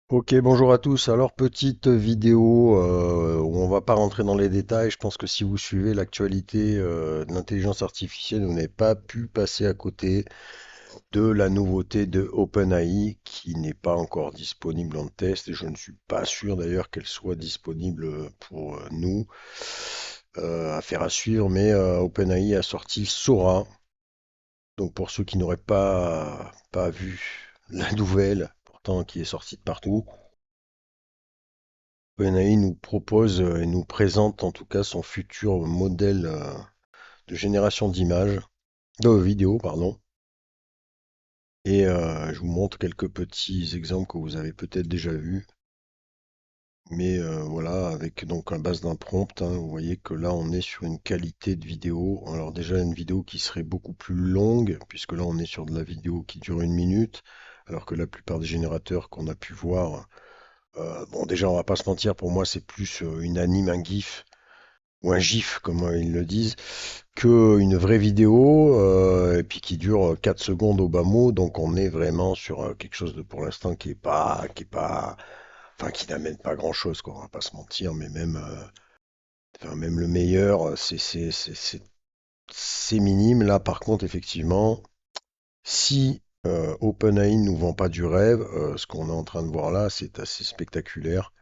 Ok, bonjour à tous. Alors, petite vidéo où on va pas rentrer dans les détails. Je pense que si vous suivez l'actualité de l'intelligence artificielle, vous n'avez pas pu passer à côté de la nouveauté de OpenAI qui n'est pas encore disponible en test et je ne suis pas sûr d'ailleurs qu'elle soit disponible pour nous à faire à suivre. Mais OpenAI a sorti Sora. Donc, pour ceux qui n'auraient pas vu la nouvelle, pourtant qui est sortie de partout. OpenAI nous propose et nous présente en tout cas son futur modèle de génération d'images, de vidéos, pardon. Et je vous montre quelques petits exemples que vous avez peut-être déjà vus. Mais voilà, avec donc un base d'un prompt, hein, vous voyez que là on est sur une qualité de vidéo. Alors déjà une vidéo qui serait beaucoup plus longue, puisque là on est sur de la vidéo qui dure 1 minute, alors que la plupart des générateurs qu'on a pu voir, bon déjà on va pas se mentir, pour moi c'est plus une anime, un GIF ou un GIF comme ils le disent, que une vraie vidéo et puis qui dure 4 secondes au bas mot. Donc on est vraiment sur quelque chose de pour l'instant qui est pas, enfin qui n'amène pas grand-chose quoi. On va pas se mentir, mais même, enfin, même le meilleur, c'est minime. Là par contre effectivement, si OpenAI nous vend pas du rêve, ce qu'on est en train de voir là, c'est assez spectaculaire.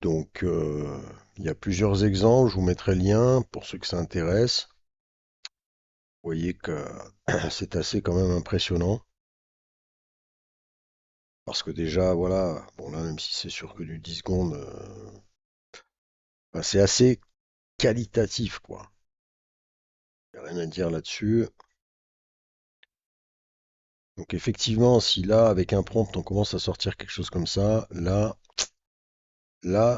Donc, il y a plusieurs exemples, je vous mettrai le lien pour ceux que ça intéresse. Vous voyez que c'est assez quand même impressionnant. Parce que déjà, voilà, bon là, même si c'est sûr que du 10 secondes, ben, c'est assez qualitatif, quoi. Il n'y a rien à dire là-dessus. Donc effectivement, si là, avec un prompt, on commence à sortir quelque chose comme ça, là,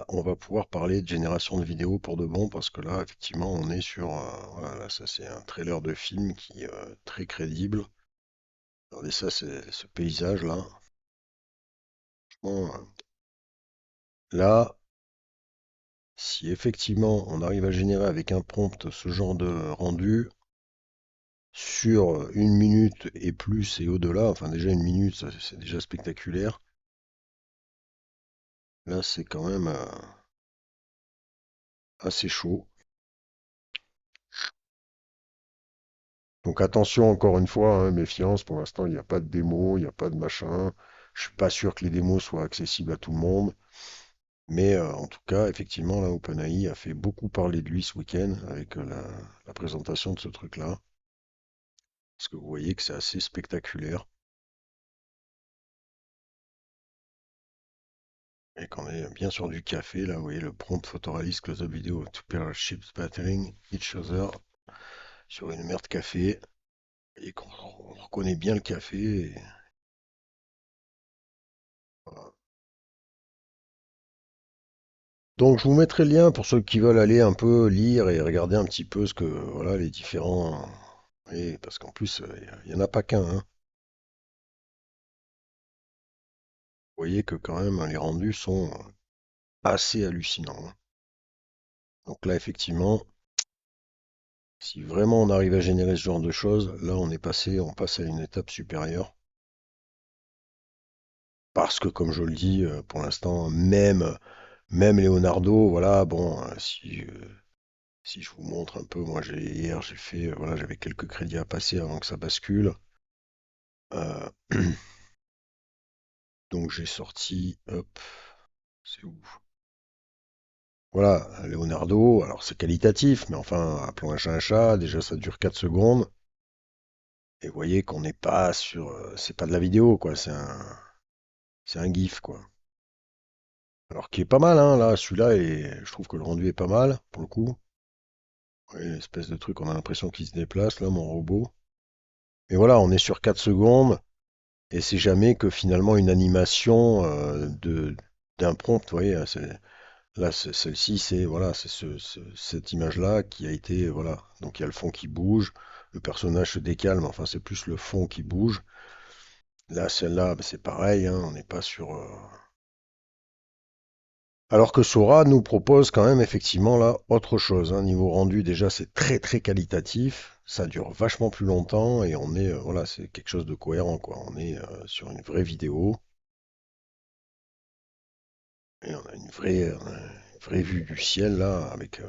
on va pouvoir parler de génération de vidéos pour de bon, parce que là, effectivement, on est sur, voilà, là, ça c'est un trailer de film qui est très crédible. Regardez ça, c'est ce paysage-là. Bon, là, si effectivement on arrive à générer avec un prompt ce genre de rendu sur 1 minute et plus et au-delà, enfin déjà 1 minute, c'est déjà spectaculaire. Là, c'est quand même assez chaud. Donc attention encore une fois, hein, méfiance, pour l'instant il n'y a pas de démo, il n'y a pas de machin. Je suis pas sûr que les démos soient accessibles à tout le monde. Mais en tout cas, effectivement, là, OpenAI a fait beaucoup parler de lui ce week-end avec la présentation de ce truc-là. Parce que vous voyez que c'est assez spectaculaire. Et qu'on est bien sur du café, là, vous voyez le prompt photoréaliste close-up vidéo to pair ships battling each other sur une mer de café. Et qu'on on reconnaît bien le café. Voilà. Donc je vous mettrai le lien pour ceux qui veulent aller un peu lire et regarder un petit peu ce que, voilà, les différents. Et parce qu'en plus, il n'y en a pas qu'un, hein. Vous voyez que quand même, les rendus sont assez hallucinants, hein. Donc là, effectivement, si vraiment on arrive à générer ce genre de choses, là on passe à une étape supérieure. Parce que comme je le dis, pour l'instant, même Leonardo, voilà, bon, si je vous montre un peu, moi hier j'ai fait, voilà, j'avais quelques crédits à passer avant que ça bascule. Euh, donc j'ai sorti, hop, c'est où? Voilà, Leonardo, alors c'est qualitatif, mais enfin, appelons un chat un chat, déjà ça dure 4 secondes. Et vous voyez qu'on n'est pas sur, c'est pas de la vidéo, quoi, c'est un GIF, quoi. Alors qui est pas mal, hein, là, celui-là, et je trouve que le rendu est pas mal, pour le coup. Oui, l'espèce de truc, on a l'impression qu'il se déplace, là, mon robot. Mais voilà, on est sur 4 secondes, et c'est jamais que finalement une animation d'un prompt, vous voyez, là, celle-ci, c'est voilà, c'est cette image-là qui a été, voilà, donc il y a le fond qui bouge, le personnage se décale, mais enfin c'est plus le fond qui bouge. Là, celle-là, bah, c'est pareil, hein, on n'est pas sur. Alors que Sora nous propose quand même effectivement là autre chose, hein. Niveau rendu, déjà c'est très très qualitatif, ça dure vachement plus longtemps et on est voilà, c'est quelque chose de cohérent quoi. On est sur une vraie vidéo. Et on a une vraie vue du ciel là, avec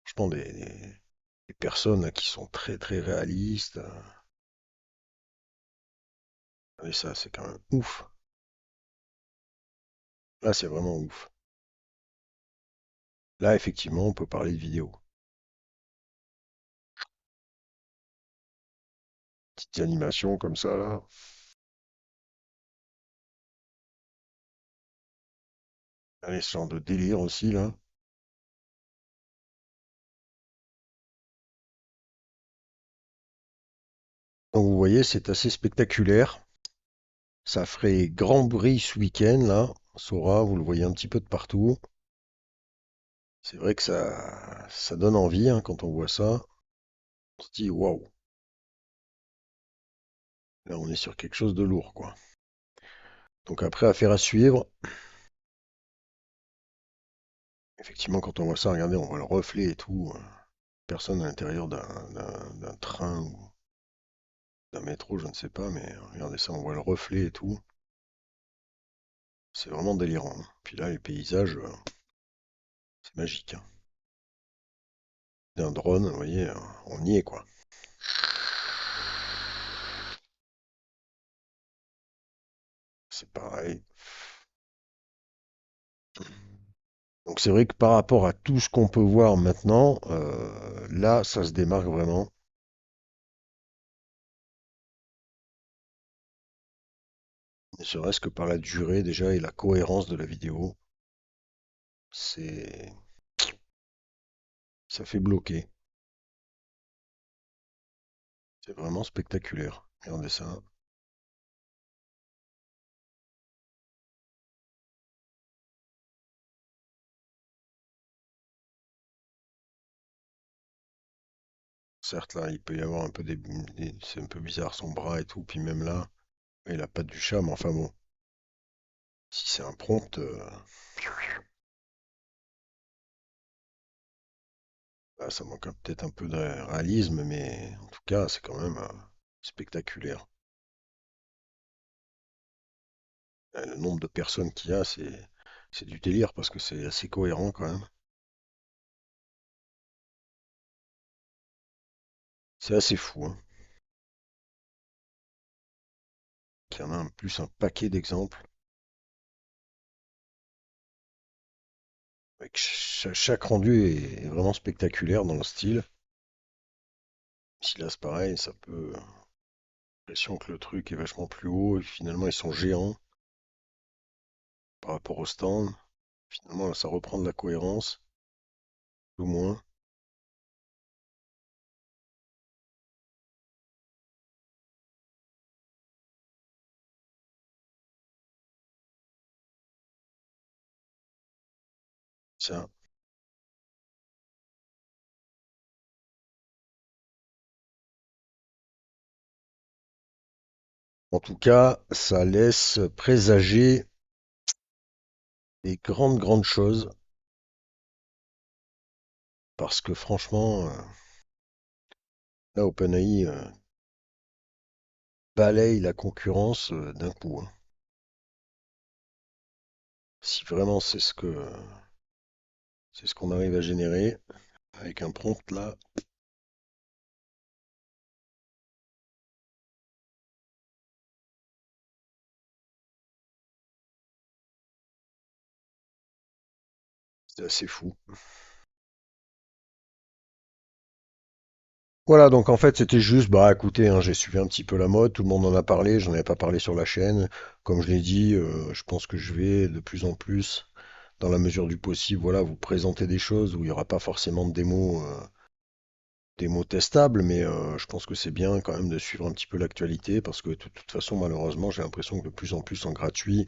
franchement des personnes là, qui sont très très réalistes. Et ça, c'est quand même ouf. Là, c'est vraiment ouf. Là, effectivement, on peut parler de vidéo. Petites animations comme ça là. Allez, ce genre de délire aussi là. Donc vous voyez, c'est assez spectaculaire. Ça ferait grand bruit ce week-end là. Sora, vous le voyez un petit peu de partout. C'est vrai que ça donne envie hein, quand on voit ça. On se dit waouh, là on est sur quelque chose de lourd quoi. Donc après, affaire à suivre. Effectivement, quand on voit ça, regardez, on voit le reflet et tout. Personne à l'intérieur d'un train ou d'un métro, je ne sais pas, mais regardez ça, on voit le reflet et tout. C'est vraiment délirant, hein. Puis là, les paysages, c'est magique, hein. D'un drone, vous voyez, on y est quoi. C'est pareil. Donc c'est vrai que par rapport à tout ce qu'on peut voir maintenant, là, ça se démarque vraiment. Ne serait-ce que par la durée déjà et la cohérence de la vidéo. C'est, ça fait bloquer. C'est vraiment spectaculaire. Regardez ça. Certes, là, il peut y avoir un peu c'est un peu bizarre son bras et tout, puis même là, il a pas du chat, mais enfin bon, si c'est un prompt, bah, ça manque peut-être un peu de réalisme, mais en tout cas, c'est quand même spectaculaire. Le nombre de personnes qu'il y a, c'est du délire parce que c'est assez cohérent quand même. C'est assez fou, hein. Il y en a en plus un paquet d'exemples. Avec chaque rendu est vraiment spectaculaire dans le style. Si là c'est pareil, ça peut. L'impression que le truc est vachement plus haut et finalement ils sont géants par rapport au stand. Finalement là, ça reprend de la cohérence, au moins. Ça. En tout cas, ça laisse présager des grandes choses parce que franchement, là OpenAI balaye la concurrence d'un coup, hein. Si vraiment c'est ce qu'on arrive à générer avec un prompt là, c'est assez fou. Voilà, donc en fait c'était juste, bah écoutez, hein, j'ai suivi un petit peu la mode, tout le monde en a parlé, j'en avais pas parlé sur la chaîne. Comme je l'ai dit, je pense que je vais de plus en plus, dans la mesure du possible, voilà, vous présenter des choses où il n'y aura pas forcément de démos testables, mais je pense que c'est bien quand même de suivre un petit peu l'actualité, parce que de toute façon, malheureusement, j'ai l'impression que de plus en plus en gratuit,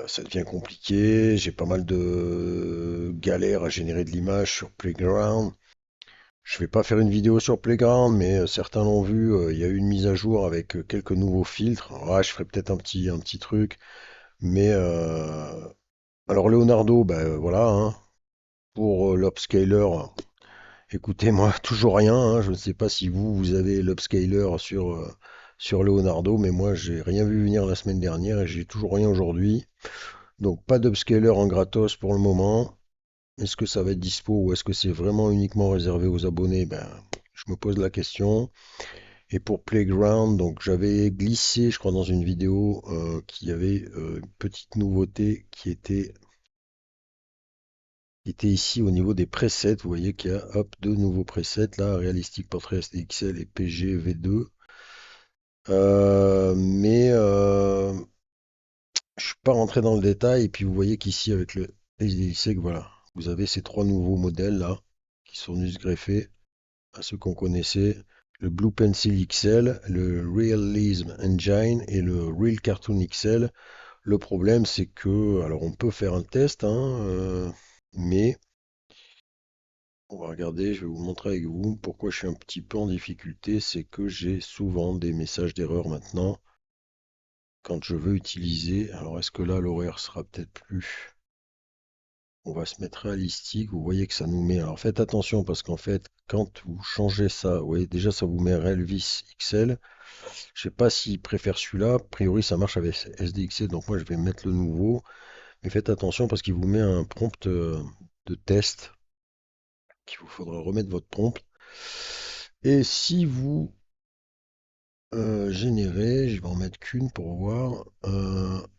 ça devient compliqué. J'ai pas mal de galères à générer de l'image sur Playground. Je vais pas faire une vidéo sur Playground, mais certains l'ont vu. Il y a eu une mise à jour avec quelques nouveaux filtres. Ouais, je ferai peut-être un petit truc. Mais alors Leonardo, ben voilà, hein, pour l'upscaler, écoutez, moi toujours rien, hein. Je ne sais pas si vous avez l'upscaler sur Leonardo, mais moi j'ai rien vu venir la semaine dernière et j'ai toujours rien aujourd'hui. Donc pas d'upscaler en gratos pour le moment. Est-ce que ça va être dispo ou est-ce que c'est vraiment uniquement réservé aux abonnés? Ben, je me pose la question. Et pour Playground, donc j'avais glissé, je crois, dans une vidéo qu'il y avait une petite nouveauté qui était ici au niveau des presets. Vous voyez qu'il y a hop, deux nouveaux presets là, Realistic Portrait SDXL et PG V2. Mais je suis pas rentré dans le détail. Et puis vous voyez qu'ici avec le SDXL, voilà, vous avez ces trois nouveaux modèles là qui sont venus se greffer à ceux qu'on connaissait. Le Blue Pencil XL, le Realism Engine et le Real Cartoon XL. Le problème, c'est que, alors on peut faire un test, hein, mais on va regarder, je vais vous montrer avec vous pourquoi je suis un petit peu en difficulté. C'est que j'ai souvent des messages d'erreur maintenant quand je veux utiliser. Alors est-ce que là l'horaire sera peut-être plus. On va se mettre réalistique. Vous voyez que ça nous met. Alors faites attention parce qu'en fait, quand vous changez ça, vous voyez déjà ça vous met Relvis XL. Je sais pas s'il préfère celui-là. A priori, ça marche avec SDXC, donc moi je vais mettre le nouveau. Mais faites attention parce qu'il vous met un prompt de test, qu'il vous faudra remettre votre prompt. Et si vous générez, je vais en mettre qu'une pour voir.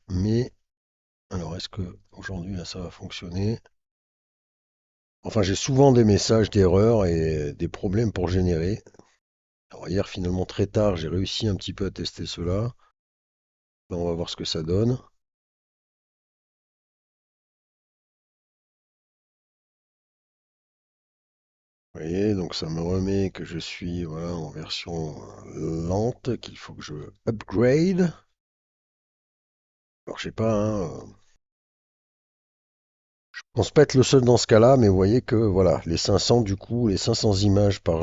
Mais alors, est-ce que aujourd'hui là ça va fonctionner? Enfin, j'ai souvent des messages d'erreur et des problèmes pour générer. Alors hier, finalement, très tard, j'ai réussi un petit peu à tester cela. Ben, on va voir ce que ça donne. Vous voyez, donc ça me remet que je suis voilà, en version lente, qu'il faut que je upgrade. Alors je sais pas, hein, je pense pas être le seul dans ce cas-là, mais vous voyez que voilà, les 500 du coup, les 500 images par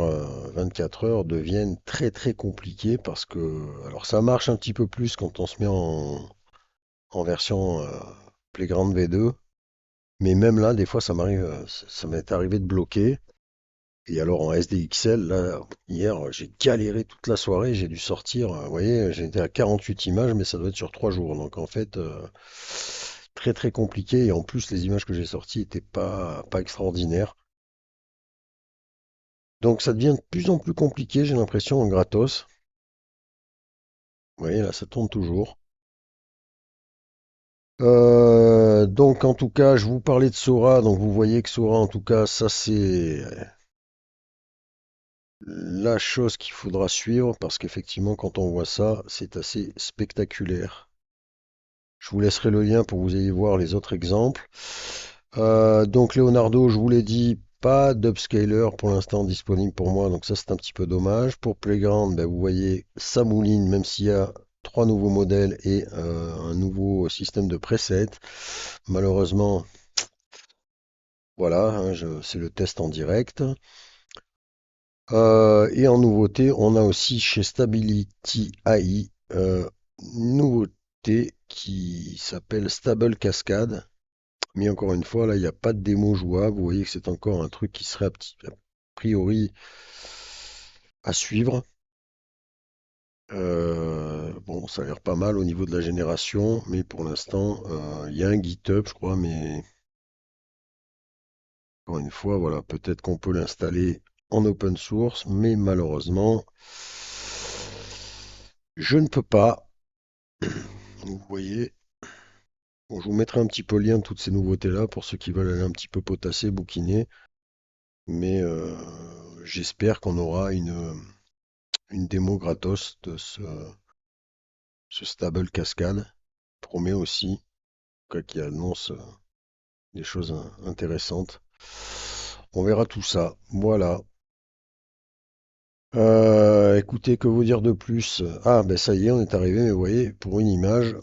24 heures deviennent très très compliquées parce que, alors ça marche un petit peu plus quand on se met en version Playground V2, mais même là, des fois ça m'arrive, ça m'est arrivé de bloquer. Et alors en SDXL, là, hier, j'ai galéré toute la soirée, j'ai dû sortir, vous voyez, j'étais à 48 images, mais ça doit être sur 3 jours. Donc en fait, très très compliqué. Et en plus, les images que j'ai sorties n'étaient pas extraordinaires. Donc ça devient de plus en plus compliqué, j'ai l'impression, en gratos. Vous voyez, là, ça tourne toujours. Donc en tout cas, je vous parlais de Sora, donc vous voyez que Sora, en tout cas, ça c'est la chose qu'il faudra suivre, parce qu'effectivement, quand on voit ça, c'est assez spectaculaire. Je vous laisserai le lien pour que vous ayez voir les autres exemples. Donc Leonardo, je vous l'ai dit, pas d'upscaler pour l'instant disponible pour moi, donc ça c'est un petit peu dommage. Pour Playground, ben, vous voyez, ça mouline, même s'il y a trois nouveaux modèles et un nouveau système de preset. Malheureusement, voilà, hein, c'est le test en direct. Et en nouveauté, on a aussi chez Stability AI une nouveauté qui s'appelle Stable Cascade. Mais encore une fois, là, il n'y a pas de démo jouable. Vous voyez que c'est encore un truc qui serait a priori à suivre. Bon, ça a l'air pas mal au niveau de la génération, mais pour l'instant, il y a un GitHub, je crois, mais encore une fois, voilà, peut-être qu'on peut l'installer en open source, mais malheureusement, je ne peux pas. Vous voyez, bon, je vous mettrai un petit peu le lien de toutes ces nouveautés-là pour ceux qui veulent aller un petit peu potasser, bouquiner, mais j'espère qu'on aura une démo gratos de ce Stable Cascade. Promet aussi, quoi, qui annonce des choses intéressantes. On verra tout ça. Voilà. Écoutez, que vous dire de plus? Ah, ben ça y est, on est arrivé, mais vous voyez, pour une image,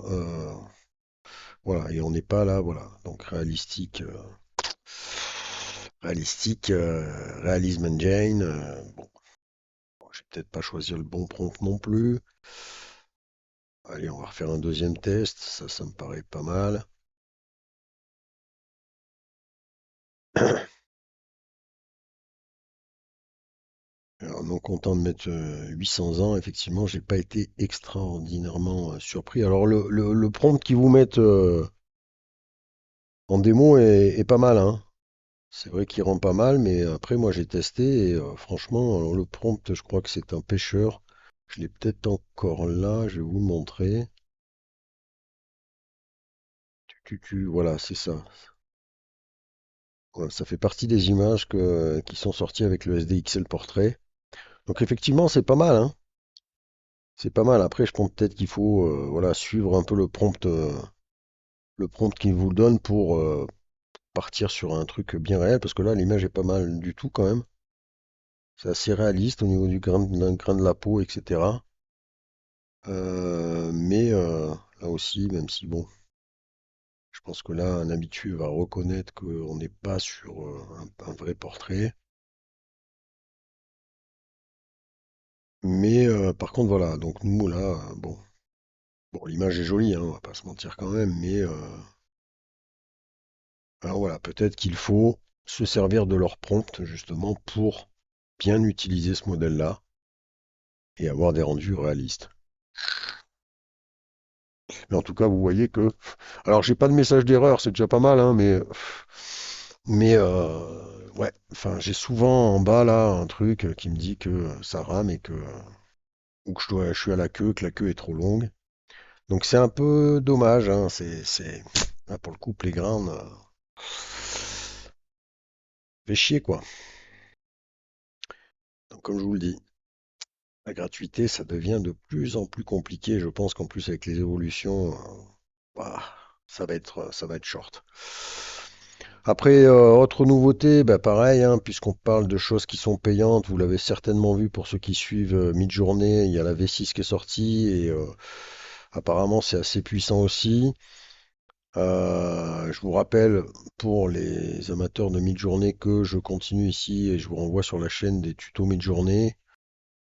voilà, et on n'est pas là, voilà. Donc réalistique, Realism Engine. Bon, j'ai peut-être pas choisi le bon prompt non plus. Allez, on va refaire un deuxième test. Ça me paraît pas mal. Alors, non content de mettre 800 ans, effectivement, j'ai pas été extraordinairement surpris. Alors, le prompt qu'ils vous mettent En démo est pas mal, hein. C'est vrai qu'il rend pas mal, mais après moi j'ai testé et franchement, alors le prompt, je crois que c'est un pêcheur. Je l'ai peut-être encore là, je vais vous le montrer. Voilà, c'est ça. Voilà, ça fait partie des images qui sont sorties avec le SDXL Portrait. Donc effectivement, c'est pas mal, hein. C'est pas mal. Après, je pense peut-être qu'il faut voilà, suivre un peu le prompt qu'il vous donne pour partir sur un truc bien réel, parce que là, l'image est pas mal du tout quand même. C'est assez réaliste au niveau du grain de la peau, etc. Mais là aussi, même si bon, je pense que là, un habitué va reconnaître qu'on n'est pas sur un vrai portrait. Mais par contre, voilà, donc nous là, bon, l'image est jolie, hein, on va pas se mentir quand même, mais alors voilà, peut-être qu'il faut se servir de leur prompt justement pour bien utiliser ce modèle-là et avoir des rendus réalistes. Mais en tout cas, vous voyez que, alors j'ai pas de message d'erreur, c'est déjà pas mal, hein, mais ouais, enfin j'ai souvent en bas là un truc qui me dit que ça rame et que ou que je suis à la queue, que la queue est trop longue. Donc c'est un peu dommage, hein, là pour le coup Playground fait chier quoi. Donc comme je vous le dis, la gratuité ça devient de plus en plus compliqué. Je pense qu'en plus avec les évolutions, bah, ça va être short. Après, autre nouveauté, bah pareil, hein, puisqu'on parle de choses qui sont payantes, vous l'avez certainement vu pour ceux qui suivent Midjourney, il y a la V6 qui est sortie et apparemment c'est assez puissant aussi. Je vous rappelle pour les amateurs de Midjourney que je continue ici et je vous renvoie sur la chaîne des tutos Midjourney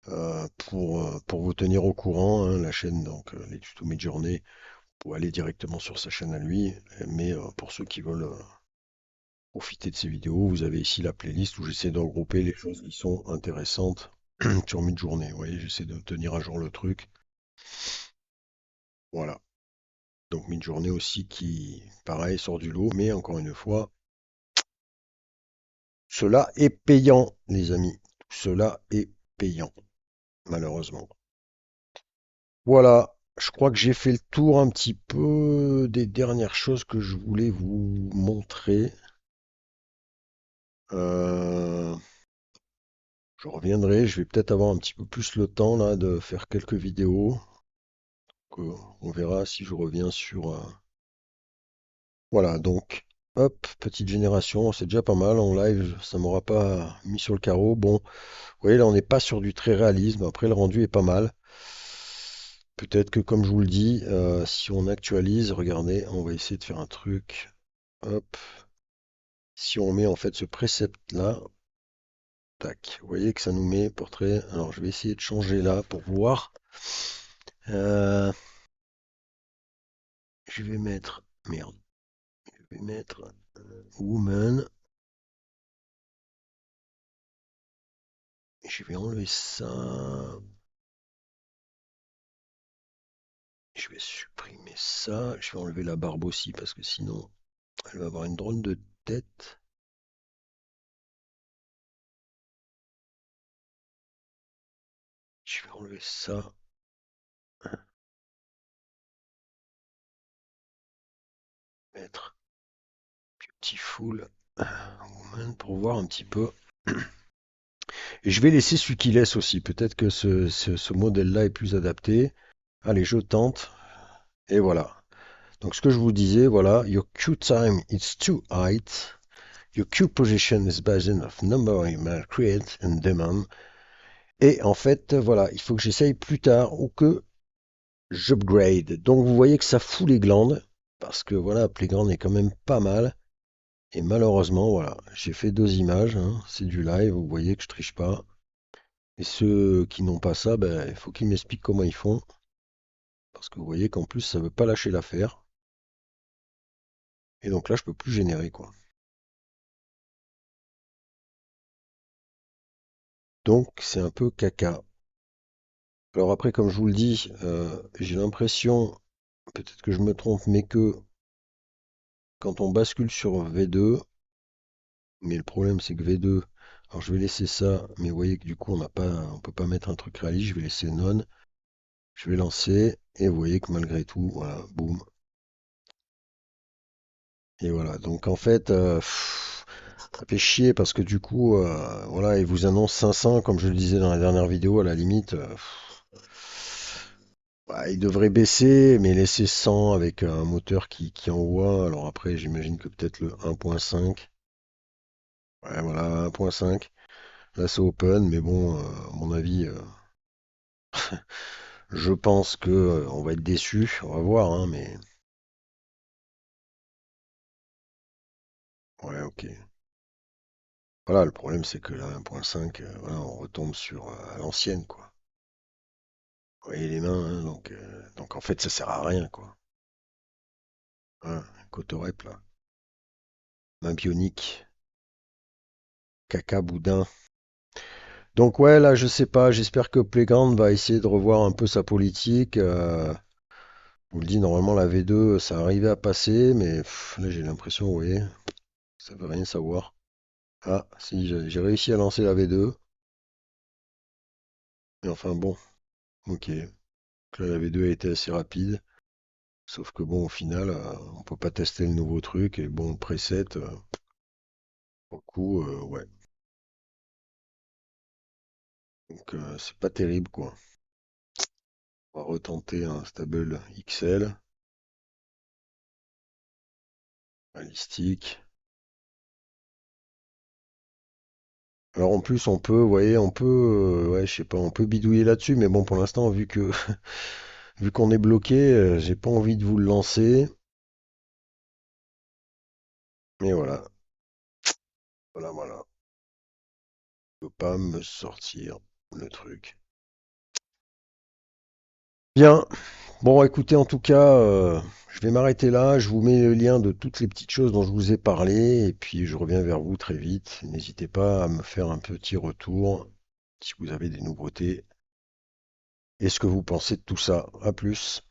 pour vous tenir au courant, hein, la chaîne donc les tutos Midjourney, pour aller directement sur sa chaîne à lui, mais pour ceux qui veulent profiter de ces vidéos. Vous avez ici la playlist où j'essaie de regrouper les choses qui sont intéressantes sur Midjourney. Vous voyez, j'essaie de tenir à jour le truc. Voilà. Donc Midjourney aussi qui, pareil, sort du lot, mais encore une fois, cela est payant, les amis. Cela est payant, malheureusement. Voilà. Je crois que j'ai fait le tour un petit peu des dernières choses que je voulais vous montrer. Euh, je reviendrai, je vais peut-être avoir un petit peu plus le temps là de faire quelques vidéos. On verra si je reviens sur... Voilà, donc, hop, petite génération, c'est déjà pas mal. En live, ça m'aura pas mis sur le carreau. Bon, vous voyez, là, on n'est pas sur du très réalisme. Après, le rendu est pas mal. Peut-être que, comme je vous le dis, si on actualise, regardez, on va essayer de faire un truc. Hop, si on met en fait ce précepte-là, tac, vous voyez que ça nous met portrait. Alors, je vais essayer de changer là pour voir. Euh, je vais mettre, merde, je vais mettre woman. Je vais enlever ça. Je vais supprimer ça. Je vais enlever la barbe aussi parce que sinon, elle va avoir une drôle de tête. Je vais enlever ça. Mettre Beautiful Woman pour voir un petit peu. Et je vais laisser celui qui laisse aussi. Peut-être que ce modèle-là est plus adapté. Allez, je tente. Et voilà. Donc ce que je vous disais, voilà. Your queue time is too high. Your queue position is based on the number of emails created and demand. Et en fait, voilà, il faut que j'essaye plus tard ou que j'upgrade. Donc vous voyez que ça fout les glandes, parce que voilà, Playground est quand même pas mal. Et malheureusement, voilà, j'ai fait deux images, hein, c'est du live, vous voyez que je triche pas. Et ceux qui n'ont pas ça, ben, il faut qu'ils m'expliquent comment ils font, parce que vous voyez qu'en plus, ça veut pas lâcher l'affaire. Et donc là, je peux plus générer, quoi. Donc c'est un peu caca. Alors après, comme je vous le dis, j'ai l'impression, peut-être que je me trompe, mais que quand on bascule sur V2, mais le problème c'est que V2, alors je vais laisser ça, mais vous voyez que du coup on peut pas mettre un truc réaliste, je vais laisser non, je vais lancer, et vous voyez que malgré tout, voilà, boum, et voilà. Donc en fait, ça fait chier parce que du coup, voilà, il vous annonce 500, comme je le disais dans la dernière vidéo, à la limite, bah, il devrait baisser, mais laisser 100 avec un moteur qui envoie. Alors après, j'imagine que peut-être le 1.5. Ouais, voilà, 1.5. Là, c'est open, mais bon, à mon avis, je pense que on va être déçu. On va voir, hein, mais ouais, ok. Voilà, le problème, c'est que là, 1.5, voilà, on retombe sur à l'ancienne, quoi. Vous voyez les mains, hein, donc en fait, ça sert à rien, quoi. Hein, Cotorep, là. Main bionique, caca, boudin. Donc ouais, là, je sais pas, j'espère que Playground va essayer de revoir un peu sa politique. Je vous le dis, normalement, la V2, ça arrivait à passer, mais là, j'ai l'impression, vous voyez, ça veut rien savoir. Ah, si, j'ai réussi à lancer la V2, mais enfin bon, ok. Donc là, la V2 a été assez rapide, sauf que bon, au final, on peut pas tester le nouveau truc, et bon, le preset, pour le coup, ouais. Donc c'est pas terrible, quoi. On va retenter un stable XL, balistique. Alors en plus on peut, vous voyez, on peut, ouais, je sais pas, on peut bidouiller là-dessus, mais bon pour l'instant vu que vu qu'on est bloqué, j'ai pas envie de vous le lancer. Mais voilà, voilà, voilà. Je peux pas me sortir le truc. Bien. Bon, écoutez, en tout cas, je vais m'arrêter là. Je vous mets le lien de toutes les petites choses dont je vous ai parlé, et puis je reviens vers vous très vite. N'hésitez pas à me faire un petit retour si vous avez des nouveautés et ce que vous pensez de tout ça. À plus.